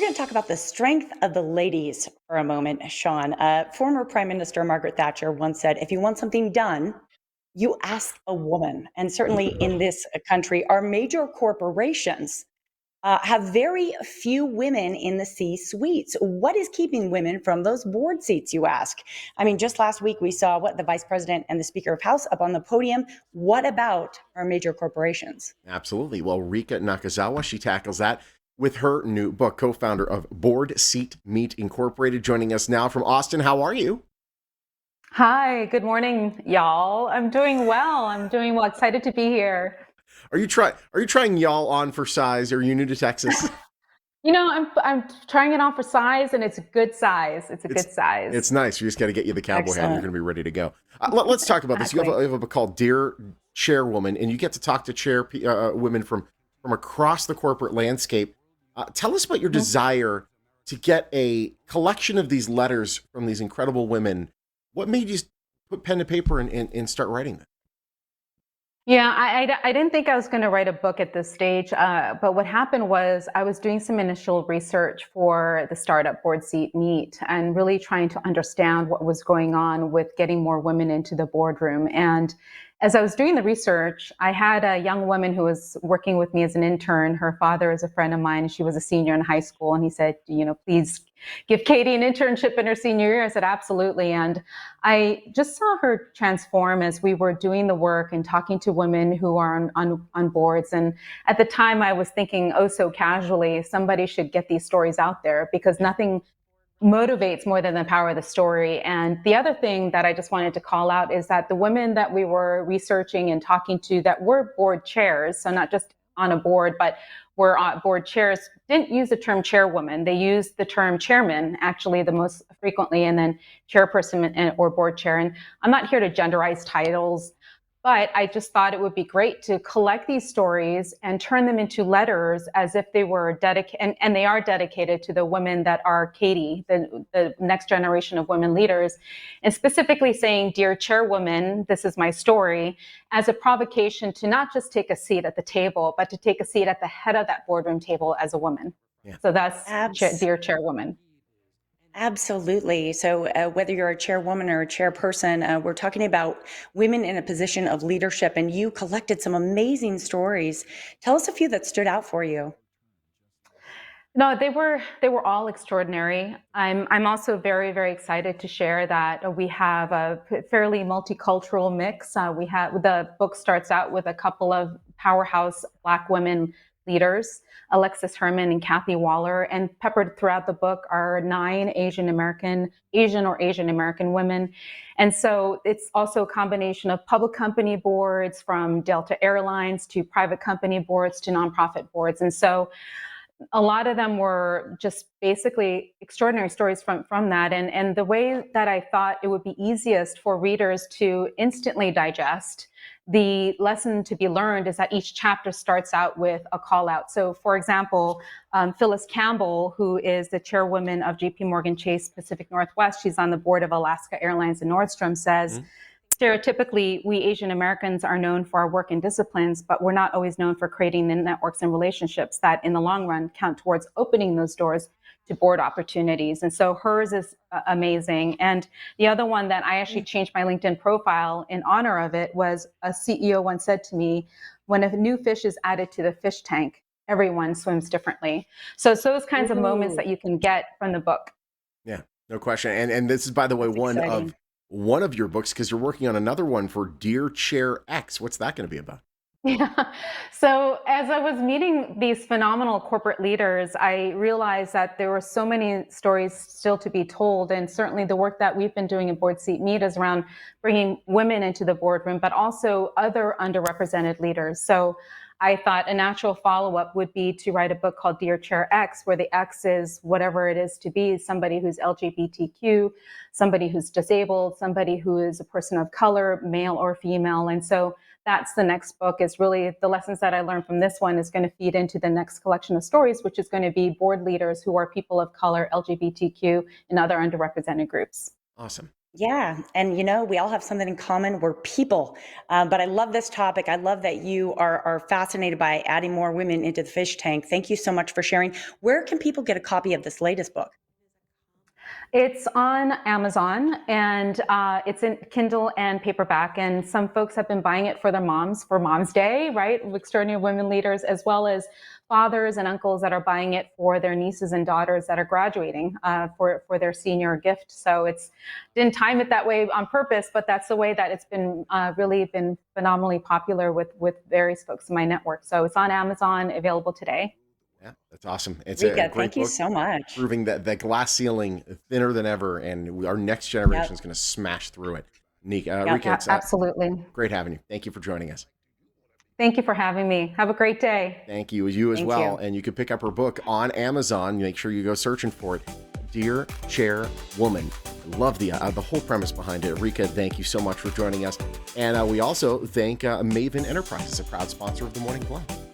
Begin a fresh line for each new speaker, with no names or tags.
going to talk about the strength of the ladies for a moment, Sean. Former Prime Minister Margaret Thatcher once said, if you want something done, you ask a woman. And certainly in this country, our major corporations have very few women in the C-suites. What is keeping women from those board seats, you ask? I mean, just last week we saw the vice president and the speaker of House up on the podium. What about our major corporations?
Absolutely. Well, Rika Nakazawa, she tackles that with her new book, co-founder of Board Seat Meat Incorporated, joining us now from Austin. How are you?
Hi, good morning, y'all. I'm doing well. Excited to be here.
Are you trying y'all on for size? Are you new to Texas?
I'm trying it on for size, and it's a good size. It's a good size.
It's nice. We just got to get you the cowboy hat. You're
Excellent.
going to be ready to go. Let's talk about this. You have a book called Dear Chairwoman, and you get to talk to women from across the corporate landscape. Tell us about your desire to get a collection of these letters from these incredible women. What made you put pen to paper and start writing them?
Yeah, I didn't think I was going to write a book at this stage, but what happened was I was doing some initial research for the startup Board Seat Meet and really trying to understand what was going on with getting more women into the boardroom. And as I was doing the research, I had a young woman who was working with me as an intern. Her father is a friend of mine. She was a senior in high school, and he said, please give Katie an internship in her senior year. I said, absolutely. And I just saw her transform as we were doing the work and talking to women who are on boards. And at the time I was thinking, oh, so casually, somebody should get these stories out there because nothing motivates more than the power of the story. And the other thing that I just wanted to call out is that the women that we were researching and talking to that were board chairs, so not just on a board, but were on board chairs, didn't use the term chairwoman. They used the term chairman, actually, the most frequently, and then chairperson or board chair. And I'm not here to genderize titles, but I just thought it would be great to collect these stories and turn them into letters as if they were dedicated, and they are dedicated to the women that are Katie, the next generation of women leaders, and specifically saying, Dear Chairwoman, this is my story, as a provocation to not just take a seat at the table, but to take a seat at the head of that boardroom table as a woman. Yeah. So that's Dear Chairwoman.
Absolutely. So whether you're a chairwoman or a chairperson, we're talking about women in a position of leadership, and you collected some amazing stories. Tell us a few that stood out for you.
No, they were all extraordinary. I'm also very, very excited to share that we have a fairly multicultural mix. The book starts out with a couple of powerhouse Black women leaders, Alexis Herman and Kathy Waller, and peppered throughout the book are 9 Asian or Asian American women. And so it's also a combination of public company boards, from Delta Airlines to private company boards to nonprofit boards. And so a lot of them were just basically extraordinary stories from that. And the way that I thought it would be easiest for readers to instantly digest the lesson to be learned is that each chapter starts out with a call out. So for example, Phyllis Campbell, who is the chairwoman of JP Morgan Chase Pacific Northwest, she's on the board of Alaska Airlines and Nordstrom, says, stereotypically, we Asian Americans are known for our work and disciplines, but we're not always known for creating the networks and relationships that in the long run count towards opening those doors to board opportunities. And so hers is amazing. And the other one that I actually changed my LinkedIn profile in honor of it was a CEO once said to me, when a new fish is added to the fish tank, everyone swims differently. So it's those kinds of moments that you can get from the book.
Yeah, no question. And this is, by the way, one of your books, because you're working on another one for Dear Chair X. What's that going to be about?
Yeah. So as I was meeting these phenomenal corporate leaders, I realized that there were so many stories still to be told. And certainly the work that we've been doing in Board Seat Meet is around bringing women into the boardroom, but also other underrepresented leaders. So I thought a natural follow-up would be to write a book called Dear Chair X, where the X is whatever it is to be, somebody who's LGBTQ, somebody who's disabled, somebody who is a person of color, male or female. And so that's the next book, is really the lessons that I learned from this one is going to feed into the next collection of stories, which is going to be board leaders who are people of color, LGBTQ, and other underrepresented groups.
Awesome.
Yeah. And, we all have something in common. We're people. But I love this topic. I love that you are fascinated by adding more women into the fish tank. Thank you so much for sharing. Where can people get a copy of this latest book?
It's on Amazon, and it's in Kindle and paperback. And some folks have been buying it for their moms for Mom's Day, right? Extraordinary women leaders, as well as fathers and uncles that are buying it for their nieces and daughters that are graduating for their senior gift. So it's didn't time it that way on purpose, but that's the way that it's been really been phenomenally popular with various folks in my network. So it's on Amazon, available today.
Yeah, that's awesome. It's a
Rika,
great
thank you
book,
so much.
proving that the glass ceiling is thinner than ever, and our next
Yep.
generation is going to smash through it.
Yep.
Rika, it's
Absolutely.
great having you. Thank you for joining us.
Thank you for having me. Have a great day.
Thank you, you as
Thank
well.
you.
And you can pick up her book on Amazon. Make sure you go searching for it. Dear Chairwoman. I love the whole premise behind it. Rika, thank you so much for joining us. And we also thank Maven Enterprises, a proud sponsor of the Morning Blend.